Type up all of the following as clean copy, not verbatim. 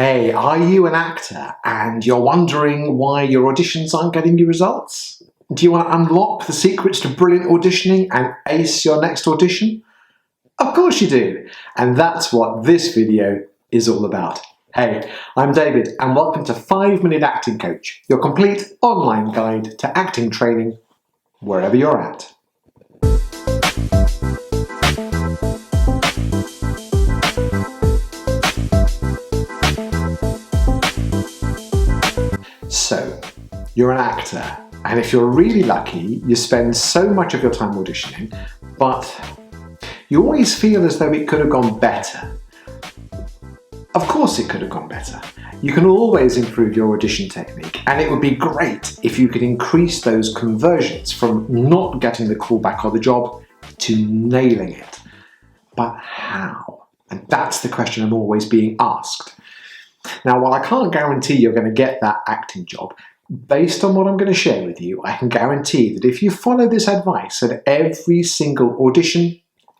Hey, are you an actor and you're wondering why your auditions aren't getting you results? Do you want to unlock the secrets to brilliant auditioning and ace your next audition? Of course you do, and that's what this video is all about. Hey, I'm David and welcome to 5-Minute Acting Coach, your complete online guide to acting training wherever you're at. So, you're an actor, and if you're really lucky, you spend so much of your time auditioning, but you always feel as though it could have gone better. Of course it could have gone better. You can always improve your audition technique, and it would be great if you could increase those conversions from not getting the call back on the job to nailing it. But how? And that's the question I'm always being asked. Now, while I can't guarantee you're going to get that acting job, based on what I'm going to share with you, I can guarantee that if you follow this advice at every single audition,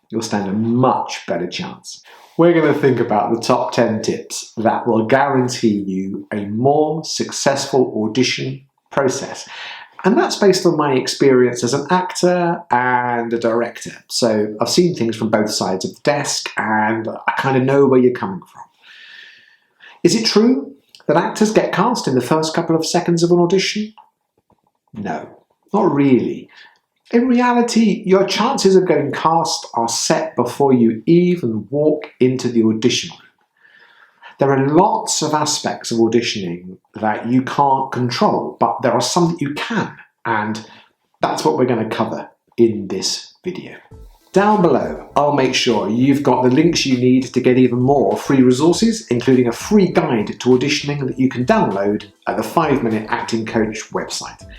you'll stand a much better chance. We're going to think about the top 10 tips that will guarantee you a more successful audition process. And that's based on my experience as an actor and a director. So I've seen things from both sides of the desk and I kind of know where you're coming from. Is it true that actors get cast in the first couple of seconds of an audition? No, not really. In reality, your chances of getting cast are set before you even walk into the audition room. There are lots of aspects of auditioning that you can't control, but there are some that you can, and that's what we're going to cover in this video. Down below, I'll make sure you've got the links you need to get even more free resources, including a free guide to auditioning that you can download at the 5-Minute Acting Coach website.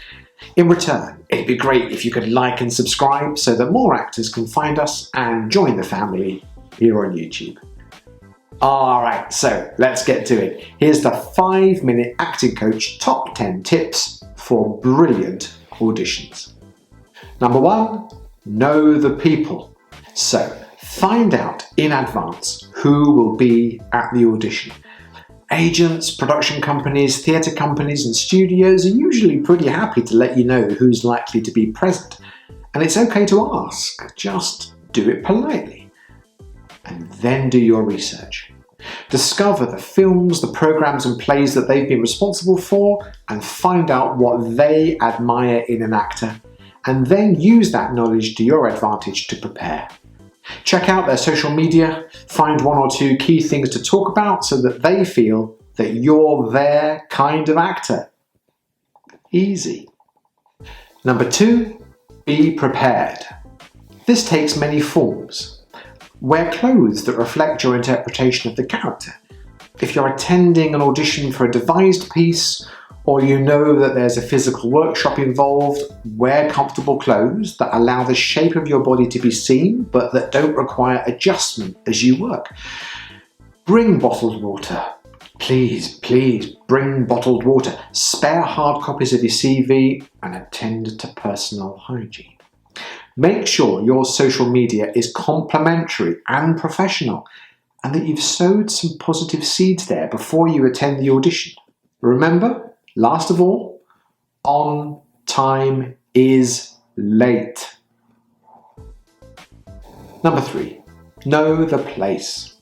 In return, it'd be great if you could like and subscribe so that more actors can find us and join the family here on YouTube. Alright, so let's get to it. Here's the 5-Minute Acting Coach top 10 tips for brilliant auditions. Number 1. Know the people. So, find out in advance who will be at the audition. Agents, production companies, theatre companies and studios are usually pretty happy to let you know who's likely to be present. And it's okay to ask, just do it politely. And then do your research. Discover the films, the programmes and plays that they've been responsible for and find out what they admire in an actor. And then use that knowledge to your advantage to prepare. Check out their social media, find 1 or 2 key things to talk about so that they feel that you're their kind of actor. Easy. Number 2, be prepared. This takes many forms. Wear clothes that reflect your interpretation of the character. If you're attending an audition for a devised piece, or you know that there's a physical workshop involved, wear comfortable clothes that allow the shape of your body to be seen, but that don't require adjustment as you work. Bring bottled water. Please bring bottled water. Spare hard copies of your CV and attend to personal hygiene. Make sure your social media is complimentary and professional, and that you've sowed some positive seeds there before you attend the audition. Remember, last of all, on time is late. Number 3, know the place.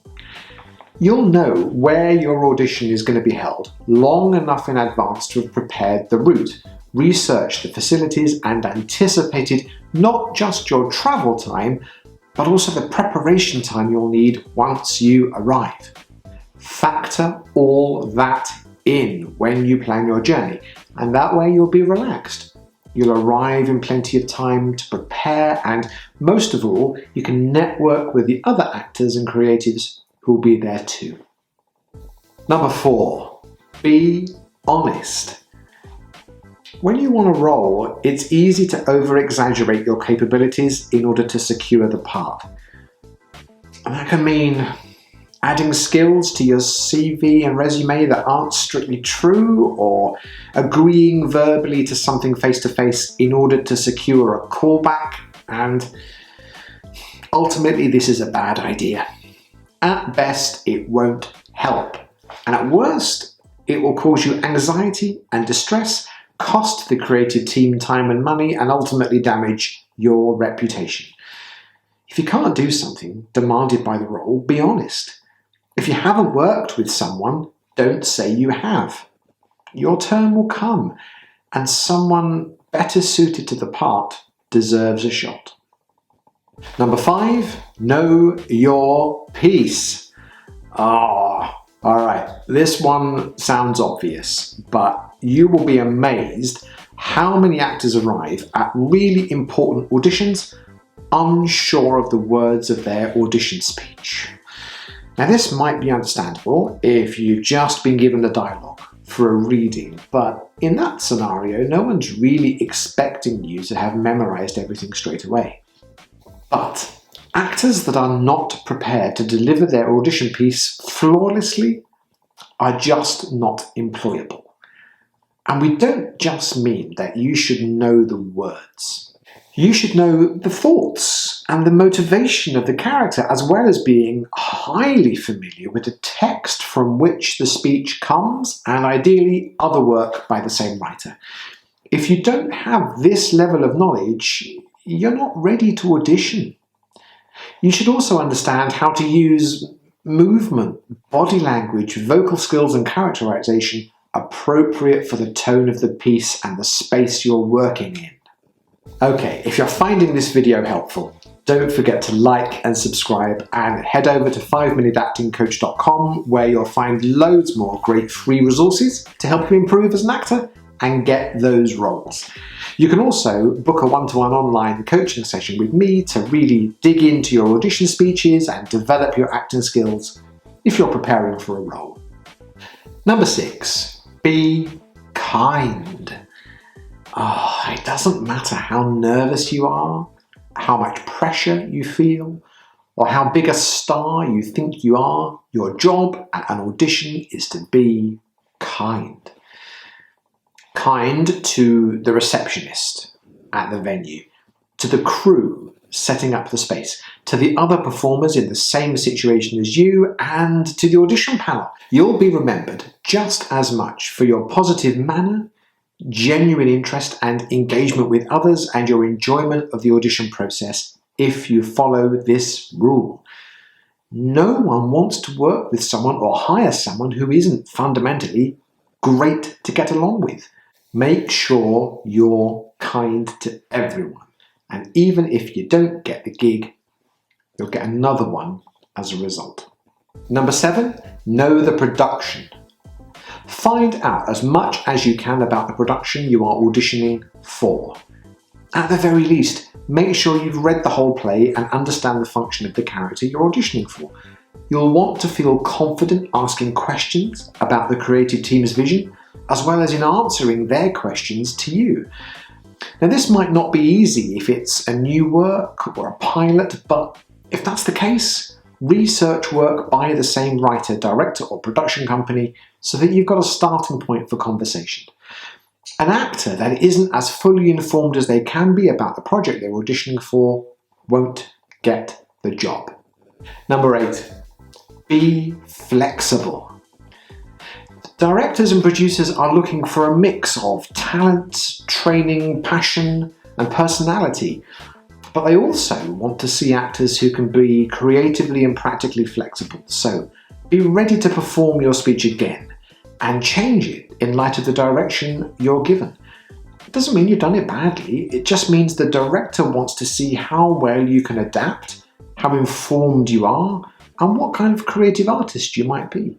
You'll know where your audition is going to be held long enough in advance to have prepared the route, researched the facilities and anticipated not just your travel time, but also the preparation time you'll need once you arrive. Factor all that in when you plan your journey, and that way you'll be relaxed. You'll arrive in plenty of time to prepare, and most of all, you can network with the other actors and creatives who will be there too. Number 4, be honest. When you want a role, it's easy to over-exaggerate your capabilities in order to secure the part. And that can mean adding skills to your CV and resume that aren't strictly true, or agreeing verbally to something face-to-face in order to secure a callback, and ultimately this is a bad idea. At best, it won't help. And at worst, it will cause you anxiety and distress, cost the creative team time and money, and ultimately damage your reputation. If you can't do something demanded by the role, be honest. If you haven't worked with someone, don't say you have. Your turn will come, and someone better suited to the part deserves a shot. Number 5, know your piece. Alright, this one sounds obvious, but you will be amazed how many actors arrive at really important auditions unsure of the words of their audition speech. Now, this might be understandable if you've just been given the dialogue for a reading, but in that scenario, no one's really expecting you to have memorized everything straight away. But actors that are not prepared to deliver their audition piece flawlessly are just not employable. And we don't just mean that you should know the words. You should know the thoughts and the motivation of the character, as well as being highly familiar with the text from which the speech comes, and ideally other work by the same writer. If you don't have this level of knowledge, you're not ready to audition. You should also understand how to use movement, body language, vocal skills and characterization appropriate for the tone of the piece and the space you're working in. Okay, if you're finding this video helpful, don't forget to like and subscribe, and head over to 5minuteactingcoach.com where you'll find loads more great free resources to help you improve as an actor and get those roles. You can also book a one-to-one online coaching session with me to really dig into your audition speeches and develop your acting skills if you're preparing for a role. Number 6, be kind. It doesn't matter how nervous you are, how much pressure you feel, or how big a star you think you are, your job at an audition is to be kind. Kind to the receptionist at the venue, to the crew setting up the space, to the other performers in the same situation as you, and to the audition panel. You'll be remembered just as much for your positive manner, genuine interest and engagement with others, and your enjoyment of the audition process if you follow this rule. No one wants to work with someone or hire someone who isn't fundamentally great to get along with. Make sure you're kind to everyone, and even if you don't get the gig, you'll get another one as a result. Number 7, know the production. Find out as much as you can about the production you are auditioning for. At the very least, make sure you've read the whole play and understand the function of the character you're auditioning for. You'll want to feel confident asking questions about the creative team's vision, as well as in answering their questions to you. Now, this might not be easy if it's a new work or a pilot, but if that's the case, research work by the same writer, director or production company so that you've got a starting point for conversation. An actor that isn't as fully informed as they can be about the project they're auditioning for won't get the job. Number 8, be flexible. Directors and producers are looking for a mix of talent, training, passion, and personality. But they also want to see actors who can be creatively and practically flexible. So be ready to perform your speech again and change it in light of the direction you're given. It doesn't mean you've done it badly. It just means the director wants to see how well you can adapt, how informed you are, and what kind of creative artist you might be.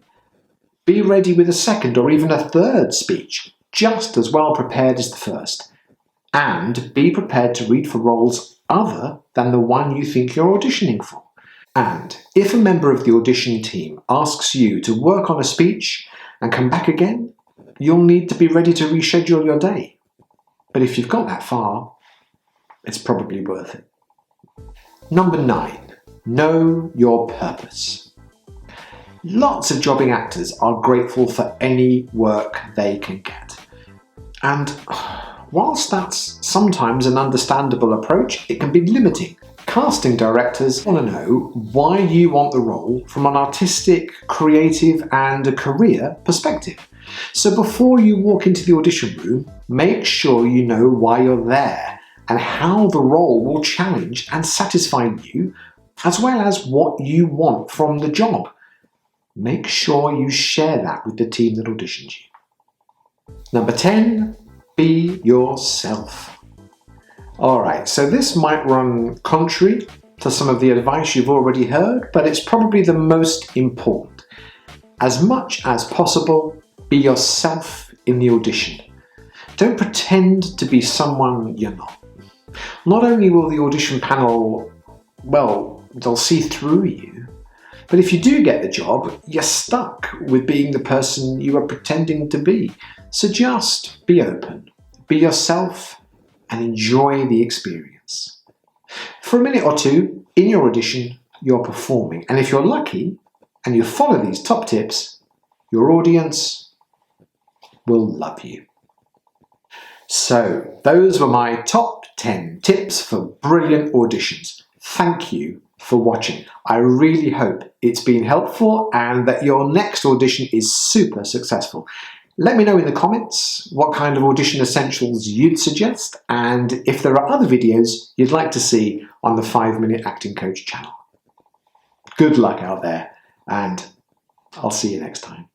Be ready with a second or even a third speech, just as well prepared as the first. And be prepared to read for roles other than the one you think you're auditioning for. And if a member of the audition team asks you to work on a speech and come back again, you'll need to be ready to reschedule your day. But if you've got that far, it's probably worth it. Number 9, know your purpose. Lots of jobbing actors are grateful for any work they can get. And whilst that's sometimes an understandable approach, it can be limiting. Casting directors want to know why you want the role from an artistic, creative and a career perspective. So before you walk into the audition room, make sure you know why you're there and how the role will challenge and satisfy you, as well as what you want from the job. Make sure you share that with the team that auditioned you. Number 10, be yourself. Alright, so this might run contrary to some of the advice you've already heard, but it's probably the most important. As much as possible, be yourself in the audition. Don't pretend to be someone you're not. Not only will the audition panel, well, they'll see through you, but if you do get the job, you're stuck with being the person you are pretending to be. So just be open, be yourself, and enjoy the experience. For a minute or two in your audition, you're performing, and if you're lucky and you follow these top tips, your audience will love you. So, those were my top 10 tips for brilliant auditions. Thank you for watching. I really hope it's been helpful and that your next audition is super successful. Let me know in the comments what kind of audition essentials you'd suggest and if there are other videos you'd like to see on the 5-Minute Acting Coach channel. Good luck out there and I'll see you next time.